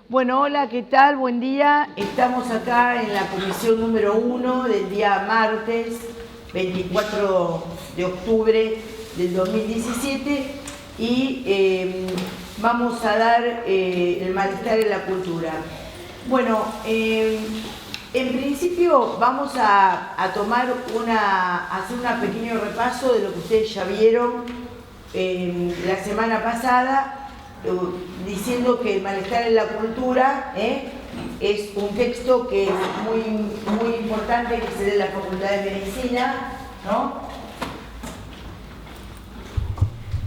Bueno, hola, ¿qué tal? Buen día. Estamos acá en la comisión número 1 del día martes 24 de octubre del 2017 y vamos a dar el malestar en la cultura. Bueno, en principio vamos a hacer un pequeño repaso de lo que ustedes ya vieron la semana pasada, diciendo que el malestar en la cultura es un texto que es muy importante, que se lee en la Facultad de Medicina, ¿no?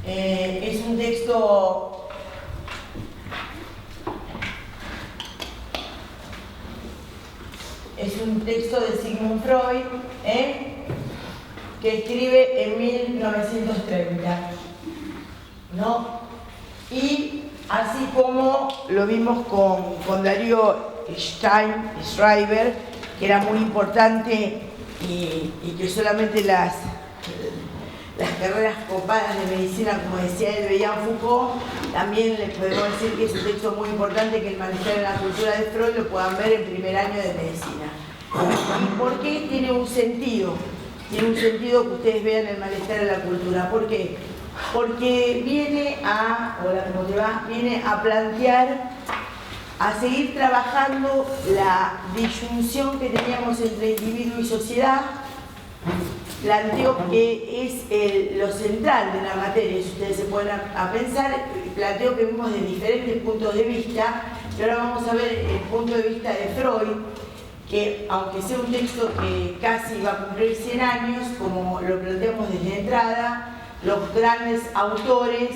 Es un texto de Sigmund Freud, que escribe en 1930, ¿no? Y así como lo vimos con Darío Schreiber, que era muy importante y que solamente las carreras copadas de medicina, como decía él, veían Foucault, también les podemos decir que es un texto muy importante, que el malestar en la cultura de Freud lo puedan ver en primer año de medicina. ¿Y por qué tiene un sentido? Tiene un sentido que ustedes vean el malestar en la cultura. ¿Por qué? Porque viene a plantear, a seguir trabajando la disyunción que teníamos entre individuo y sociedad. Planteó que es lo central de la materia, si ustedes se ponen a pensar, planteó que vimos de diferentes puntos de vista, y ahora vamos a ver el punto de vista de Freud, que aunque sea un texto que casi va a cumplir 100 años, como lo planteamos desde entrada, los grandes autores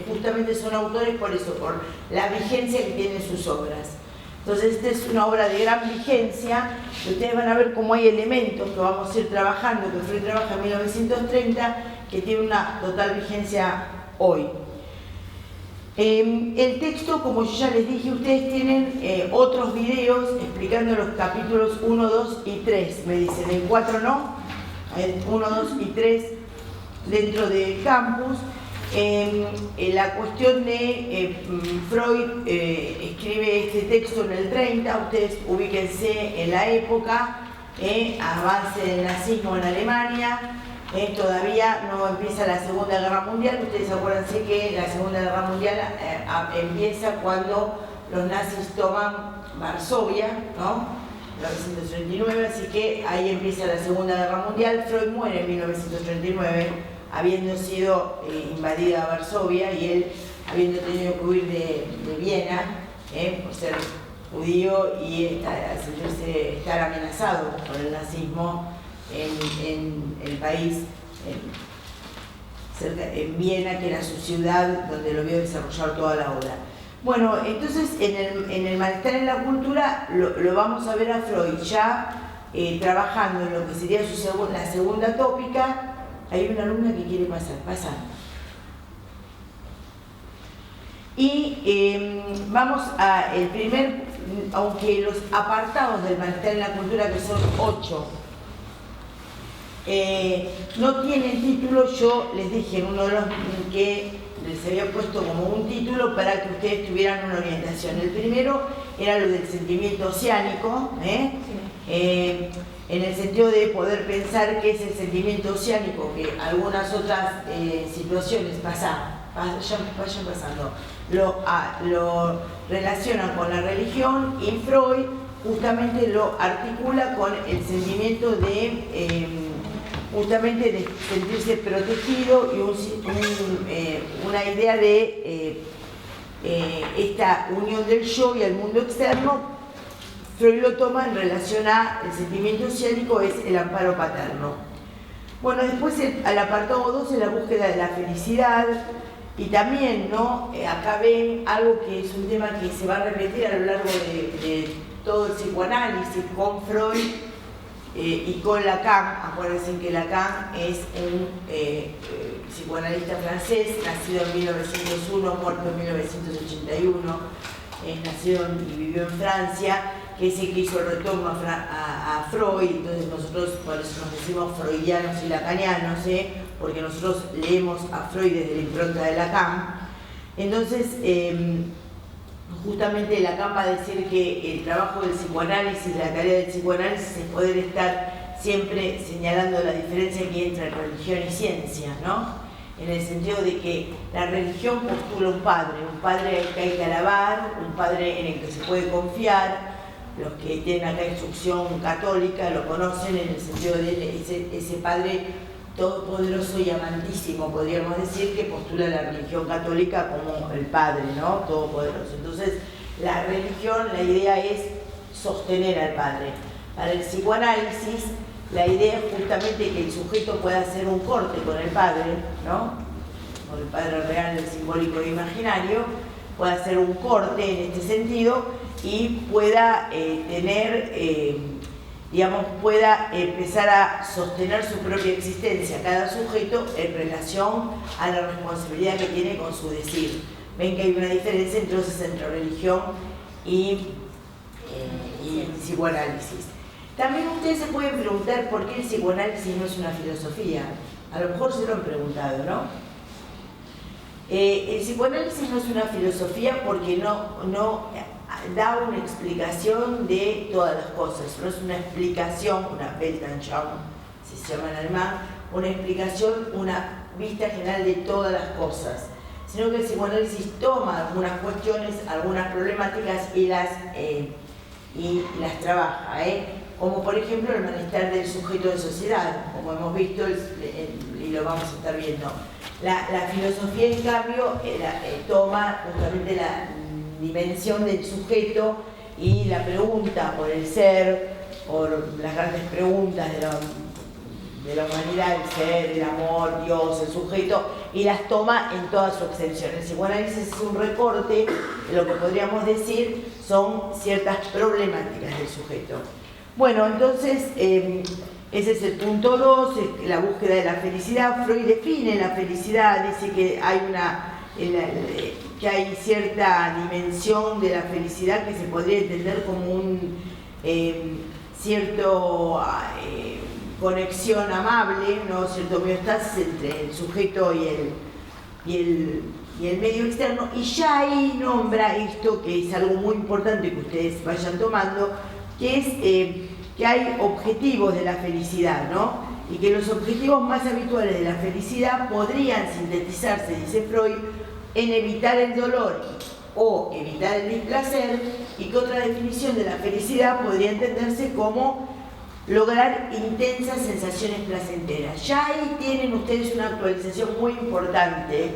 justamente son autores por eso, por la vigencia que tienen sus obras. Entonces esta es una obra de gran vigencia, y ustedes van a ver cómo hay elementos que vamos a ir trabajando, que Freud trabaja en 1930, que tiene una total vigencia hoy. El texto, como yo ya les dije, ustedes tienen otros videos explicando los capítulos 1, 2 y 3, me dicen, el 4 no, el 1, 2 y 3 dentro del campus. La cuestión de Freud escribe este texto en el 30, ustedes ubíquense en la época, avance del nazismo en Alemania, todavía no empieza la Segunda Guerra Mundial. Ustedes acuérdense que la Segunda Guerra Mundial empieza cuando los nazis toman Varsovia, ¿no? 1939, así que ahí empieza la Segunda Guerra Mundial. Freud muere en 1939, habiendo sido invadida Varsovia y él habiendo tenido que huir de Viena por ser judío y sentirse estar amenazado por el nazismo en el país, en Viena, que era su ciudad donde lo vio desarrollar toda la obra. Bueno, entonces en el malestar en la cultura lo vamos a ver a Freud ya trabajando en lo que sería la segunda tópica. Hay una alumna que quiere pasar. Y vamos a el primer, aunque los apartados del malestar en la cultura, que son 8, no tienen título. Yo les dije en uno de los que les había puesto como un título para que ustedes tuvieran una orientación. El primero era lo del sentimiento oceánico, en el sentido de poder pensar qué es el sentimiento oceánico, que algunas otras situaciones vayan pasando, lo relacionan con la religión, y Freud justamente lo articula con el sentimiento de justamente de sentirse protegido y una idea de esta unión del yo y el mundo externo. Freud lo toma en relación al sentimiento oceánico, es el amparo paterno. Bueno, después al apartado 2 es la búsqueda de la felicidad, y también, ¿no? Acá ven algo que es un tema que se va a repetir a lo largo de todo el psicoanálisis con Freud y con Lacan. Acuérdense que Lacan es un psicoanalista francés, nacido en 1901, muerto en 1981, nació y vivió en Francia, que es el que hizo el retorno a Freud. Entonces nosotros por eso nos decimos freudianos y lacanianos, porque nosotros leemos a Freud desde la impronta de Lacan. Entonces, justamente Lacan va a decir que el trabajo del psicoanálisis, la tarea del psicoanálisis es poder estar siempre señalando la diferencia que hay entre religión y ciencia, ¿no? En el sentido de que la religión postula un padre al que hay que alabar, un padre en el que se puede confiar. Los que tienen acá instrucción católica lo conocen en el sentido de ese padre todopoderoso y amantísimo, podríamos decir, que postula la religión católica como el padre, ¿no? Todopoderoso. Entonces, la religión, la idea es sostener al padre. Para el psicoanálisis, la idea es justamente que el sujeto pueda hacer un corte con el padre, ¿no? Con el padre real, el simbólico e imaginario, pueda hacer un corte en este sentido y pueda pueda empezar a sostener su propia existencia, cada sujeto, en relación a la responsabilidad que tiene con su decir. Ven que hay una diferencia entonces entre religión y psicoanálisis. También ustedes se pueden preguntar por qué el psicoanálisis no es una filosofía. A lo mejor se lo han preguntado, ¿no? El psicoanálisis no es una filosofía porque no da una explicación de todas las cosas, no es una explicación, una Weltanschauung, si se llama en alemán, una explicación, una vista general de todas las cosas, sino que el psicoanálisis toma algunas cuestiones, algunas problemáticas y las trabaja, como por ejemplo el malestar del sujeto de sociedad, como hemos visto y lo vamos a estar viendo. La filosofía, en cambio, toma justamente la dimensión del sujeto y la pregunta por el ser, por las grandes preguntas de la humanidad, el ser, el amor, Dios, el sujeto, y las toma en toda su extensión. El psicoanálisis es un recorte de lo que podríamos decir son ciertas problemáticas del sujeto. Bueno, entonces, ese es el punto 2, la búsqueda de la felicidad. Freud define la felicidad, dice que hay cierta dimensión de la felicidad que se podría entender como un cierto conexión amable, ¿no? Cierto homeostasis entre el sujeto y el medio externo, y ya ahí nombra esto que es algo muy importante que ustedes vayan tomando, que es que hay objetivos de la felicidad, ¿no? Y que los objetivos más habituales de la felicidad podrían sintetizarse, dice Freud, en evitar el dolor o evitar el displacer, y que otra definición de la felicidad podría entenderse como lograr intensas sensaciones placenteras. Ya ahí tienen ustedes una actualización muy importante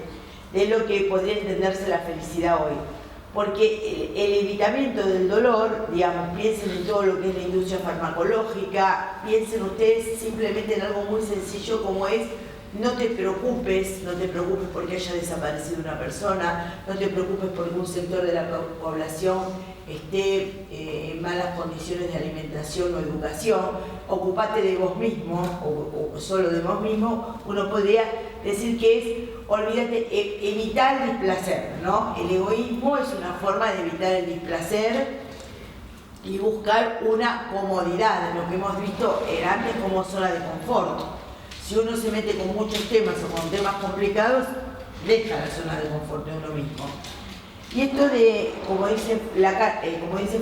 de lo que podría entenderse la felicidad hoy. Porque el evitamiento del dolor, digamos, piensen en todo lo que es la industria farmacológica, piensen ustedes simplemente en algo muy sencillo como es: no te preocupes porque haya desaparecido una persona, no te preocupes porque un sector de la población esté en malas condiciones de alimentación o educación, ocupate de vos mismo o solo de vos mismo. Uno podría decir que es, olvídate, evitar el displacer, ¿no? El egoísmo es una forma de evitar el displacer y buscar una comodidad, lo que hemos visto antes como zona de confort. Si uno se mete con muchos temas o con temas complicados, deja la zona de confort de uno mismo. Y esto de, como dice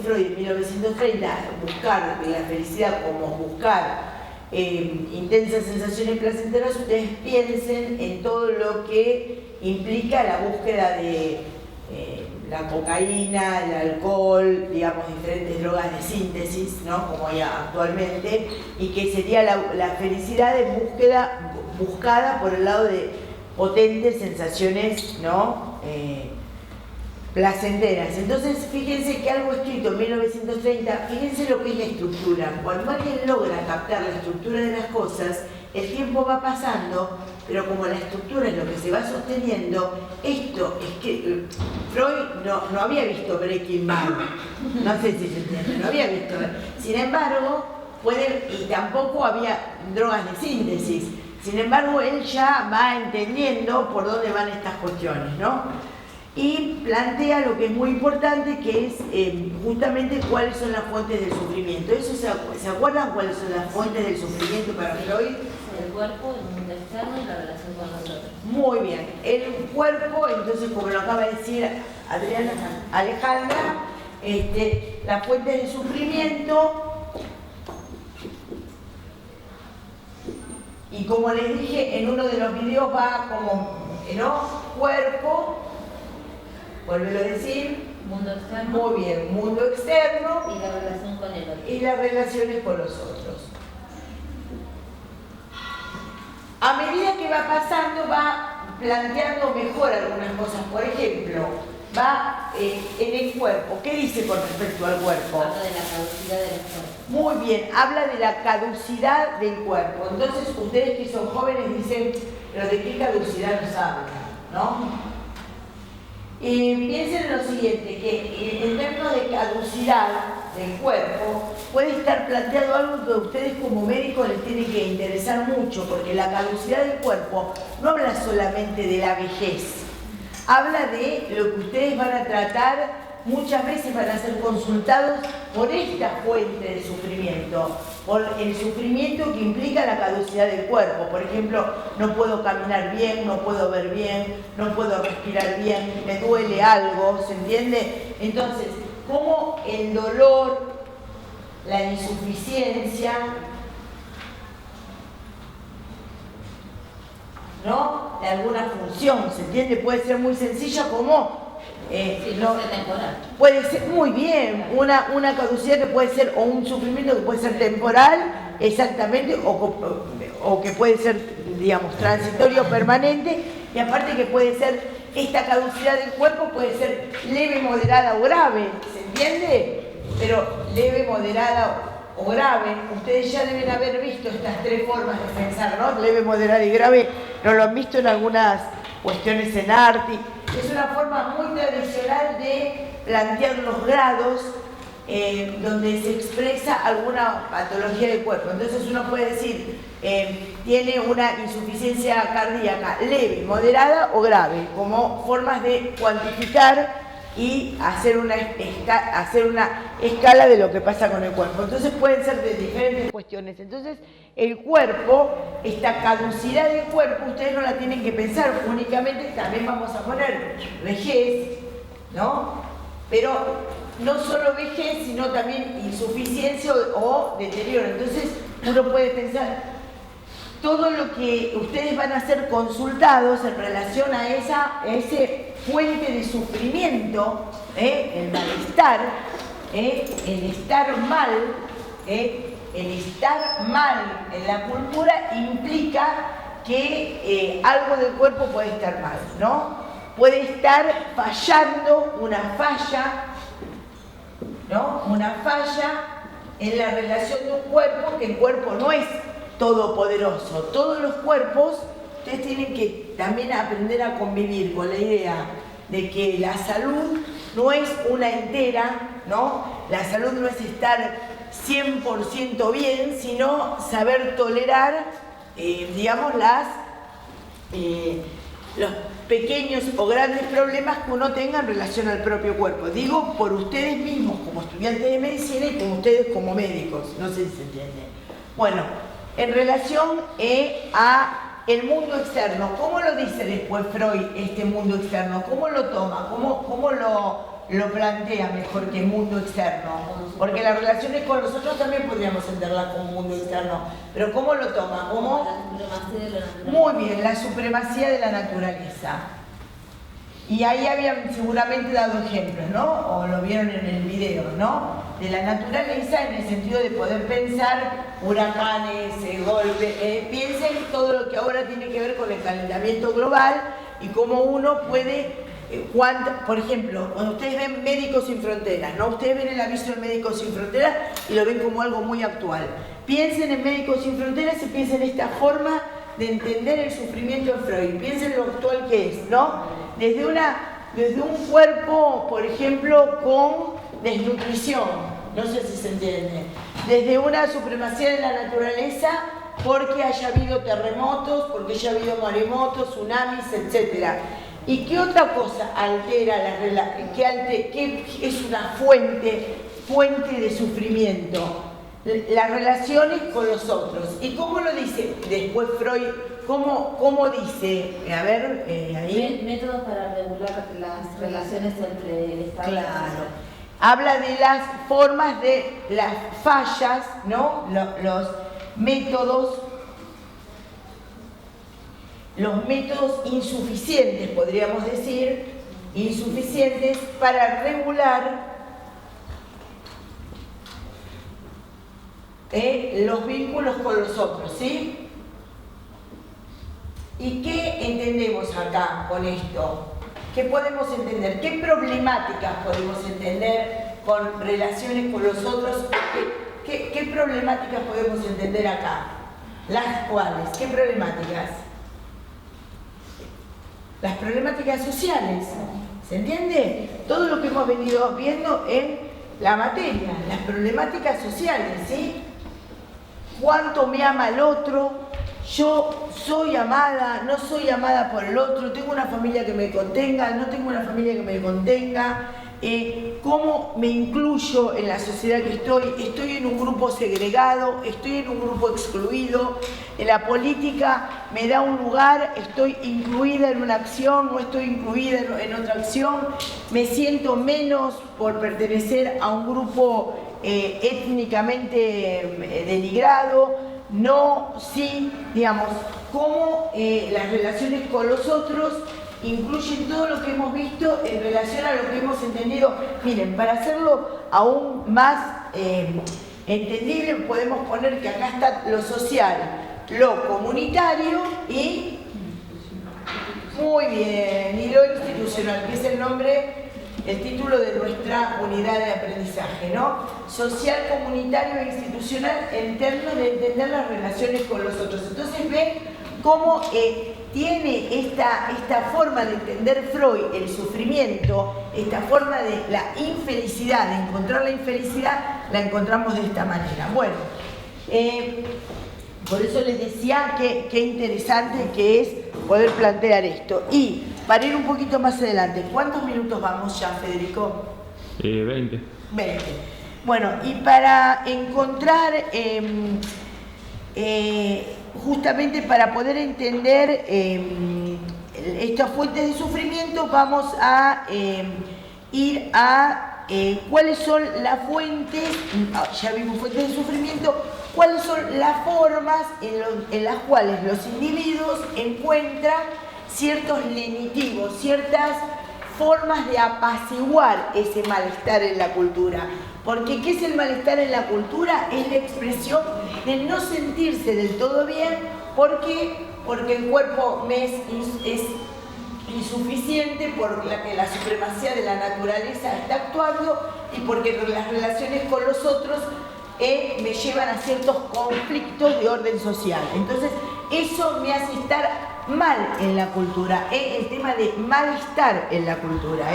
Freud en 1930, buscar la felicidad como buscar intensas sensaciones placenteras, ustedes piensen en todo lo que implica la búsqueda de la cocaína, el alcohol, digamos, diferentes drogas de síntesis, ¿no? Como hay actualmente, y que sería la felicidad de buscada por el lado de potentes sensaciones, ¿no? Placenteras. Entonces, fíjense que algo escrito en 1930, fíjense lo que es la estructura. Cuando alguien logra captar la estructura de las cosas, el tiempo va pasando, pero como la estructura es lo que se va sosteniendo, esto es que Freud no había visto Breaking Bad, no sé si se entiende, no había visto. Sin embargo, y tampoco había drogas de síntesis. Sin embargo, él ya va entendiendo por dónde van estas cuestiones, ¿no? Y plantea lo que es muy importante, que es justamente cuáles son las fuentes del sufrimiento. ¿Se acuerdan cuáles son las fuentes del sufrimiento para Freud? el cuerpo, el mundo externo y la relación con nosotros. Muy bien. El cuerpo, entonces, como lo acaba de decir Alejandra, la fuente de sufrimiento. Y como les dije, en uno de los videos va como, ¿no? Cuerpo, vuélvelo a decir. Mundo externo. Muy bien, mundo externo. Y la relación con el otro. Y las relaciones con los otros. A medida que va pasando, va planteando mejor algunas cosas. Por ejemplo, va en el cuerpo. ¿Qué dice con respecto al cuerpo? Habla de la caducidad del cuerpo. Muy bien, habla de la caducidad del cuerpo. Entonces, ustedes que son jóvenes dicen, pero ¿de qué caducidad nos hablan? ¿No? Piensen en lo siguiente, que en términos de caducidad del cuerpo, puede estar planteado algo que a ustedes como médicos les tiene que interesar mucho, porque la caducidad del cuerpo no habla solamente de la vejez, habla de lo que ustedes van a tratar. Muchas veces van a ser consultados por esta fuente de sufrimiento, por el sufrimiento que implica la caducidad del cuerpo. Por ejemplo, no puedo caminar bien, no puedo ver bien, no puedo respirar bien, me duele algo, ¿se entiende? Entonces, ¿cómo el dolor, la insuficiencia, ¿no?, de alguna función, ¿se entiende? Puede ser muy sencilla como... sí, no, temporal. puede ser muy bien, una caducidad que puede ser, o un sufrimiento que puede ser temporal, exactamente, o que puede ser, digamos, transitorio, permanente, y aparte que puede ser, esta caducidad del cuerpo puede ser leve, moderada o grave, ¿se entiende? Pero leve, moderada o grave, ustedes ya deben haber visto estas tres formas de pensar, ¿no? Leve, moderada y grave, ¿no lo han visto en algunas cuestiones en arte? Es una forma muy tradicional de plantear los grados donde se expresa alguna patología del cuerpo. Entonces uno puede decir, tiene una insuficiencia cardíaca leve, moderada o grave, como formas de cuantificar y hacer una escala de lo que pasa con el cuerpo. Entonces pueden ser de diferentes cuestiones. Entonces el cuerpo, esta caducidad del cuerpo, ustedes no la tienen que pensar únicamente, también vamos a poner vejez, ¿no? Pero no solo vejez, sino también insuficiencia o deterioro. Entonces uno puede pensar todo lo que ustedes van a ser consultados en relación a ese fuente de sufrimiento, el malestar, el estar mal, el estar mal en la cultura implica que algo del cuerpo puede estar mal, ¿no? Puede estar fallando una falla, ¿no? Una falla en la relación de un cuerpo, que el cuerpo no es todopoderoso. Todos los cuerpos, ustedes tienen que también aprender a convivir con la idea de que la salud no es una entera, ¿no? La salud no es estar 100% bien, sino saber tolerar, digamos, los pequeños o grandes problemas que uno tenga en relación al propio cuerpo. Digo por ustedes mismos como estudiantes de medicina y con ustedes como médicos, no sé si se entiende. Bueno, en relación a el mundo externo, ¿cómo lo dice después Freud este mundo externo? ¿Cómo lo toma? ¿Cómo lo plantea mejor que mundo externo? Porque las relaciones con nosotros también podríamos entenderlas como mundo externo, pero ¿cómo lo toma? ¿Cómo? La supremacía de la naturaleza. Muy bien, la supremacía de la naturaleza. Y ahí habían seguramente dado ejemplos, ¿no? O lo vieron en el video, ¿no? De la naturaleza en el sentido de poder pensar huracanes, golpes. Piensen todo lo que ahora tiene que ver con el calentamiento global y cómo uno puede, por ejemplo, cuando ustedes ven Médicos Sin Fronteras, ¿no? Ustedes ven el aviso de Médicos Sin Fronteras y lo ven como algo muy actual. Piensen en Médicos Sin Fronteras y piensen en esta forma de entender el sufrimiento de Freud. Piensen lo actual que es, ¿no? Desde un cuerpo, por ejemplo, con desnutrición, no sé si se entiende, desde una supremacía de la naturaleza porque haya habido terremotos, porque haya habido maremotos, tsunamis, etc. ¿Y qué otra cosa altera qué es una fuente de sufrimiento? las relaciones con los otros. ¿Y cómo lo dice después Freud? ¿Cómo dice? A ver, ahí. Métodos para regular las relaciones entre el Estado y la Claro. sociedad. Habla de las formas de las fallas, ¿no? Los métodos insuficientes, podríamos decir, insuficientes para regular los vínculos con los otros, ¿sí? ¿Y qué entendemos acá con esto? ¿Qué podemos entender? ¿Qué problemáticas podemos entender con relaciones con los otros? ¿Qué problemáticas podemos entender acá? ¿Las cuales? ¿Qué problemáticas? Las problemáticas sociales, ¿se entiende? Todo lo que hemos venido viendo en la materia, las problemáticas sociales, ¿sí? ¿Cuánto me ama el otro? Yo soy amada, no soy amada por el otro, tengo una familia que me contenga, no tengo una familia que me contenga, cómo me incluyo en la sociedad que estoy en un grupo segregado, estoy en un grupo excluido, en la política me da un lugar, estoy incluida en una acción, no estoy incluida en otra acción, me siento menos por pertenecer a un grupo étnicamente denigrado. No, sí, digamos, cómo las relaciones con los otros incluyen todo lo que hemos visto en relación a lo que hemos entendido. Miren, para hacerlo aún más entendible, podemos poner que acá está lo social, lo comunitario y, muy bien, y lo institucional, que es el nombre, el título de nuestra unidad de aprendizaje, ¿no? Social, comunitario e institucional en términos de entender las relaciones con los otros. Entonces ven cómo tiene esta forma de entender Freud el sufrimiento, esta forma de la infelicidad, de encontrar la infelicidad, la encontramos de esta manera. Bueno, por eso les decía que qué interesante que es poder plantear esto. Y para ir un poquito más adelante, ¿cuántos minutos vamos ya, Federico? 20. 20. Bueno, y para encontrar, justamente para poder entender estas fuentes de sufrimiento, vamos a ir a cuáles son las fuentes, ya vimos fuentes de sufrimiento, cuáles son las formas en las cuales los individuos encuentran ciertos lenitivos, ciertas formas de apaciguar ese malestar en la cultura. Porque ¿qué es el malestar en la cultura? Es la expresión de no sentirse del todo bien. ¿Por qué? Porque el cuerpo me es insuficiente, por la que la supremacía de la naturaleza está actuando y porque las relaciones con los otros me llevan a ciertos conflictos de orden social. Entonces, eso me hace estar mal en la cultura, el tema de malestar en la cultura,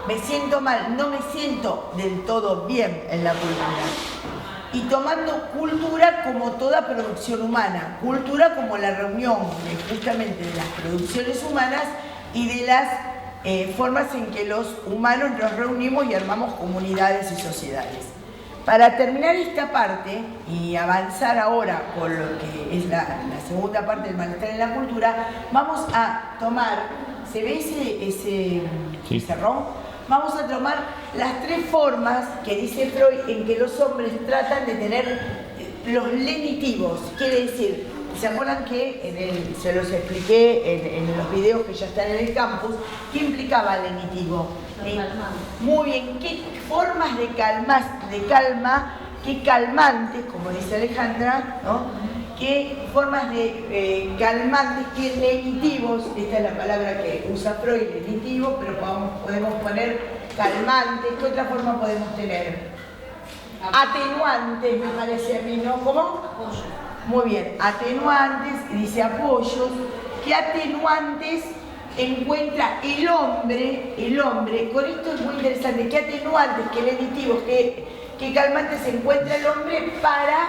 me siento mal, no me siento del todo bien en la cultura. Y tomando cultura como toda producción humana, cultura como la reunión justamente de las producciones humanas y de las formas en que los humanos nos reunimos y armamos comunidades y sociedades. Para terminar esta parte y avanzar ahora con lo que es la segunda parte del malestar en la cultura, vamos a tomar, ¿se ve ese pizarrón? Vamos a tomar las tres formas que dice Freud en que los hombres tratan de tener los lenitivos. Quiere decir, ¿se acuerdan que se los expliqué en los videos que ya están en el campus? ¿Qué implicaba lenitivo? Muy bien, ¿qué formas de calma, qué calmantes, como dice Alejandra, ¿no? ¿Qué formas de calmantes, qué lenitivos? Esta es la palabra que usa Freud, lenitivo, pero podemos poner calmantes. ¿Qué otra forma podemos tener? Atenuantes, me parece a mí, ¿no? ¿Cómo? Apoyo. Muy bien, atenuantes, dice apoyos. ¿Qué atenuantes encuentra el hombre? Con esto es muy interesante. ¿Qué atenuantes, qué lenitivos, qué calmantes encuentra el hombre para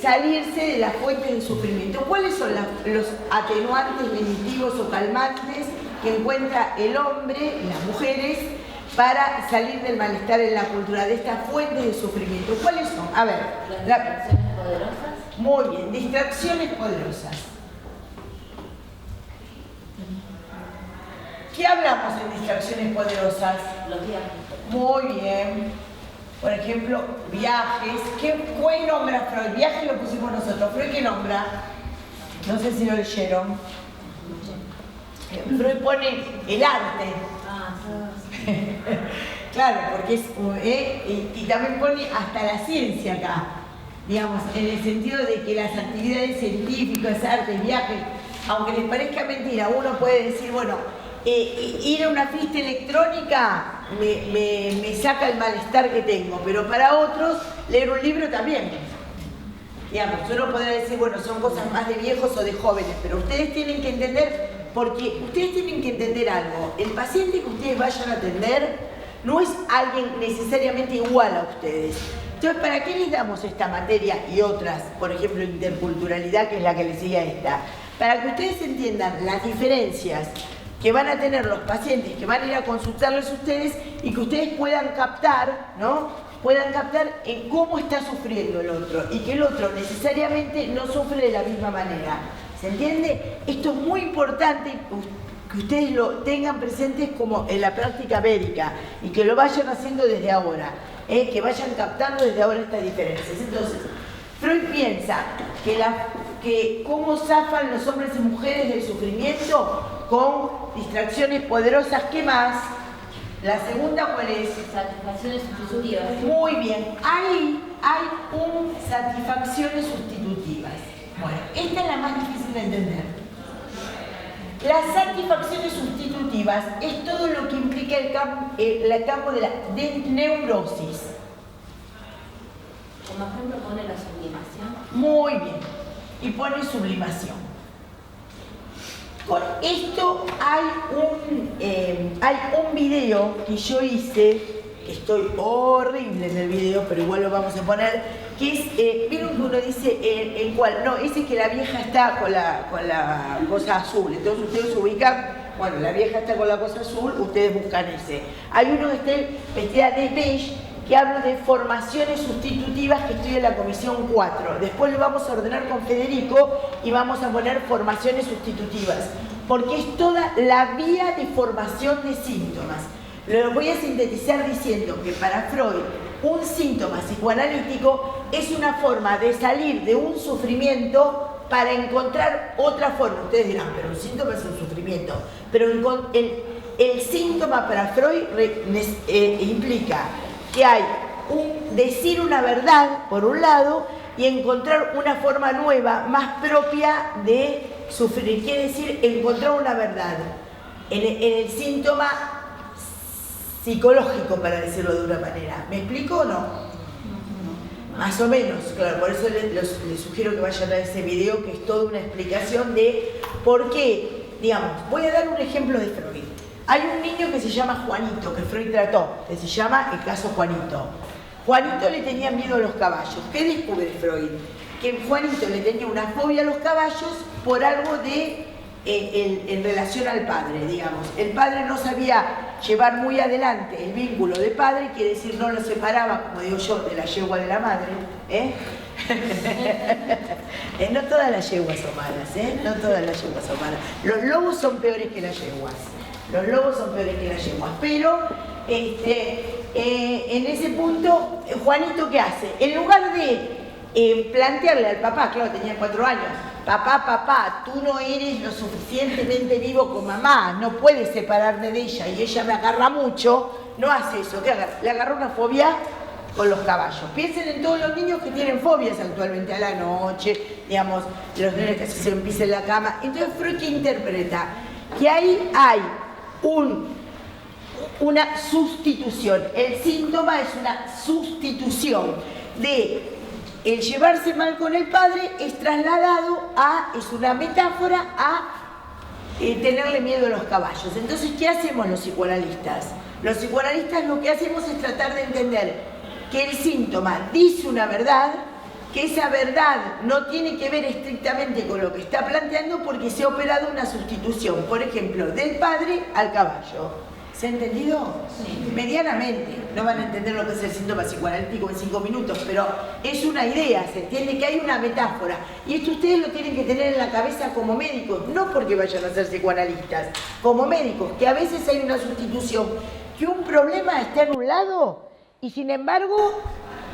salirse de las fuentes de sufrimiento? ¿Cuáles son los atenuantes, lenitivos o calmantes que encuentra el hombre y las mujeres para salir del malestar en la cultura, de estas fuentes de sufrimiento. ¿Cuáles son? A ver. Las distracciones poderosas. Muy bien, distracciones poderosas. ¿Qué hablamos en distracciones poderosas? Los viajes. Muy bien. Por ejemplo, viajes. ¿Cuál nombra Freud? Viajes lo pusimos nosotros. ¿Freud qué nombra? No sé si lo leyeron. Freud pone el arte. Claro, porque es... y también pone hasta la ciencia acá. Digamos, en el sentido de que las actividades científicas, artes, viajes, aunque les parezca mentira, uno puede decir, bueno, ir a una fiesta electrónica me saca el malestar que tengo, pero para otros leer un libro también. Digamos, uno podrá decir, bueno, son cosas más de viejos o de jóvenes, pero ustedes tienen que entender, porque ustedes tienen que entender algo. El paciente que ustedes vayan a atender no es alguien necesariamente igual a ustedes. Entonces, ¿para qué les damos esta materia y otras? Por ejemplo, interculturalidad, que es la que le sigue a esta. Para que ustedes entiendan las diferencias que van a tener los pacientes, que van a ir a consultarles a ustedes y que ustedes puedan captar, ¿no? Puedan captar en cómo está sufriendo el otro y que el otro necesariamente no sufre de la misma manera. ¿Se entiende? Esto es muy importante que ustedes lo tengan presentes como en la práctica médica y que lo vayan haciendo desde ahora, que vayan captando desde ahora estas diferencias. Entonces, Freud piensa que cómo zafan los hombres y mujeres del sufrimiento con distracciones poderosas. ¿Qué más? La segunda, ¿cuál es? Satisfacciones sustitutivas. Muy bien. Ahí hay satisfacciones sustitutivas. Bueno, esta es la más difícil de entender. Las satisfacciones sustitutivas es todo lo que implica el campo de neurosis. Como ejemplo pone la sublimación. Muy bien. Y pone sublimación. Con esto hay un video que yo hice, que estoy horrible en el video, pero igual lo vamos a poner, que es, ¿vieron que uno dice el cual? No, ese que la vieja está con la cosa azul, entonces ustedes ubican, bueno, la vieja está con la cosa azul, ustedes buscan ese. Hay uno que está vestida de beige, que habla de formaciones sustitutivas, que estoy en la comisión 4. Después lo vamos a ordenar con Federico y vamos a poner formaciones sustitutivas, porque es toda la vía de formación de síntomas. Lo voy a sintetizar diciendo que para Freud un síntoma psicoanalítico es una forma de salir de un sufrimiento para encontrar otra forma. Ustedes dirán, pero un síntoma es un sufrimiento. Pero el síntoma para Freud implica que hay decir una verdad, por un lado, y encontrar una forma nueva, más propia de sufrir. Quiere decir, encontrar una verdad en el síntoma psicológico, para decirlo de una manera. ¿Me explico o no? Más o menos, claro. Por eso les sugiero que vayan a ese video, que es toda una explicación de por qué. Digamos, voy a dar un ejemplo de Freud. Hay un niño que se llama Juanito, que Freud trató, que se llama el caso Juanito. Juanito le tenía miedo a los caballos. ¿Qué descubre Freud? Que Juanito le tenía una fobia a los caballos por algo en relación al padre, digamos. El padre no sabía llevar muy adelante el vínculo de padre, quiere decir no lo separaba, como digo yo, de la yegua de la madre. No todas las yeguas son malas, no todas las yeguas son malas. Los lobos son peores que las yeguas. Los lobos son peores que las yeguas. Pero en ese punto, Juanito, ¿qué hace? En lugar de plantearle al papá, claro, tenía 4 años, papá, tú no eres lo suficientemente vivo con mamá, no puedes separarme de ella y ella me agarra mucho, no hace eso. ¿Qué agarra? Le agarró una fobia con los caballos. Piensen en todos los niños que tienen fobias actualmente a la noche, digamos, los niños que se empiezan en la cama. Entonces Freud, ¿qué interpreta? Que ahí hay una sustitución. El síntoma es una sustitución de el llevarse mal con el padre, es trasladado es una metáfora a tenerle miedo a los caballos. Entonces, ¿qué hacemos los psicoanalistas? Los psicoanalistas lo que hacemos es tratar de entender que el síntoma dice una verdad, que esa verdad no tiene que ver estrictamente con lo que está planteando porque se ha operado una sustitución, por ejemplo, del padre al caballo. ¿Se ha entendido? Sí. Medianamente. No van a entender lo que es el síntoma psicoanalítico en 5 minutos, pero es una idea, se entiende que hay una metáfora. Y esto ustedes lo tienen que tener en la cabeza como médicos, no porque vayan a ser psicoanalistas, como médicos, que a veces hay una sustitución, que un problema está en un lado y sin embargo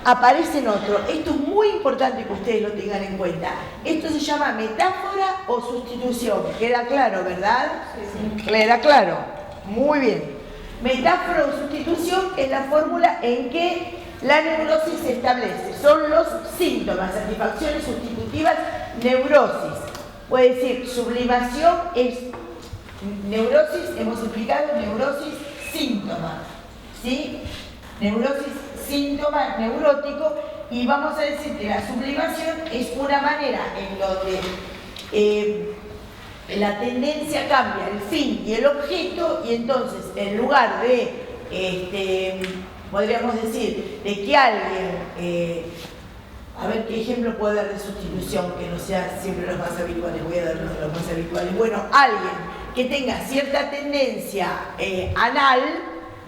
aparece en otro. Esto es muy importante que ustedes lo tengan en cuenta. Esto se llama metáfora o sustitución. ¿Queda claro, verdad? Sí. ¿Queda claro? Muy bien. Metáfora o sustitución es la fórmula en que la neurosis se establece. Son los síntomas, satisfacciones sustitutivas, neurosis. Puede decir, sublimación es neurosis, hemos explicado neurosis, síntoma. ¿Sí? Neurosis, síntoma neurótico, y vamos a decir que la sublimación es una manera en donde la tendencia cambia el fin y el objeto, y entonces en lugar de, podríamos decir, de que alguien, a ver qué ejemplo puede dar de sustitución, que no sea siempre los más habituales, voy a dar los más habituales. Bueno, alguien que tenga cierta tendencia anal,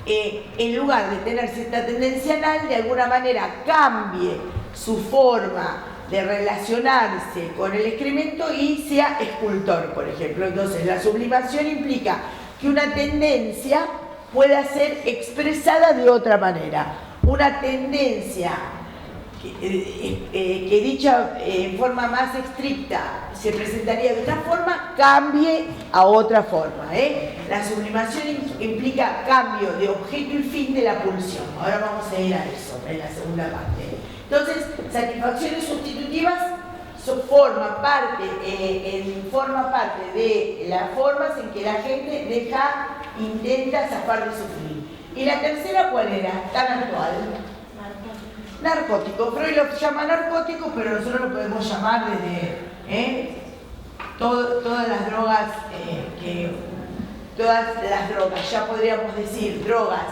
en lugar de tener cierta tendencia anal, de alguna manera cambie su forma de relacionarse con el excremento y sea escultor, por ejemplo. Entonces, la sublimación implica que una tendencia pueda ser expresada de otra manera. Una tendencia que dicha en forma más estricta se presentaría de una forma, cambie a otra forma. La sublimación implica cambio de objeto y fin de la pulsión. Ahora vamos a ir a eso en la segunda parte. Entonces, satisfacciones sustitutivas forma parte de las formas en que la gente intenta zafar de sufrir. Y la tercera, ¿cuál era? Tan actual. Narcótico. Freud lo llama narcótico, pero nosotros lo podemos llamar desde todas las drogas, ya podríamos decir drogas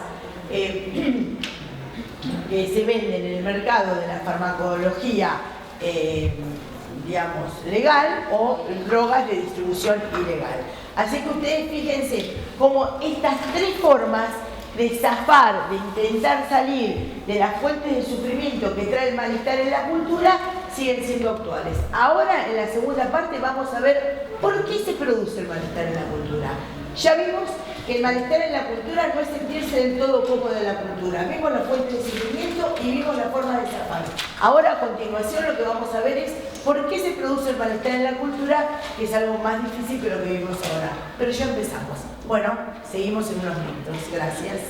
que se venden en el mercado de la farmacología, digamos, legal, o drogas de distribución ilegal. Así que ustedes fíjense cómo estas tres formas de zafar, de intentar salir de las fuentes de sufrimiento que trae el malestar en la cultura, siguen siendo actuales. Ahora, en la segunda parte, vamos a ver por qué se produce el malestar en la cultura. Ya vimos que el malestar en la cultura no es sentirse del todo cómodo de la cultura. Vimos las fuentes de sufrimiento y vimos la forma de zafar. Ahora, a continuación, lo que vamos a ver es por qué se produce el malestar en la cultura, que es algo más difícil que lo que vimos ahora. Pero ya empezamos. Bueno, seguimos en unos minutos. Gracias.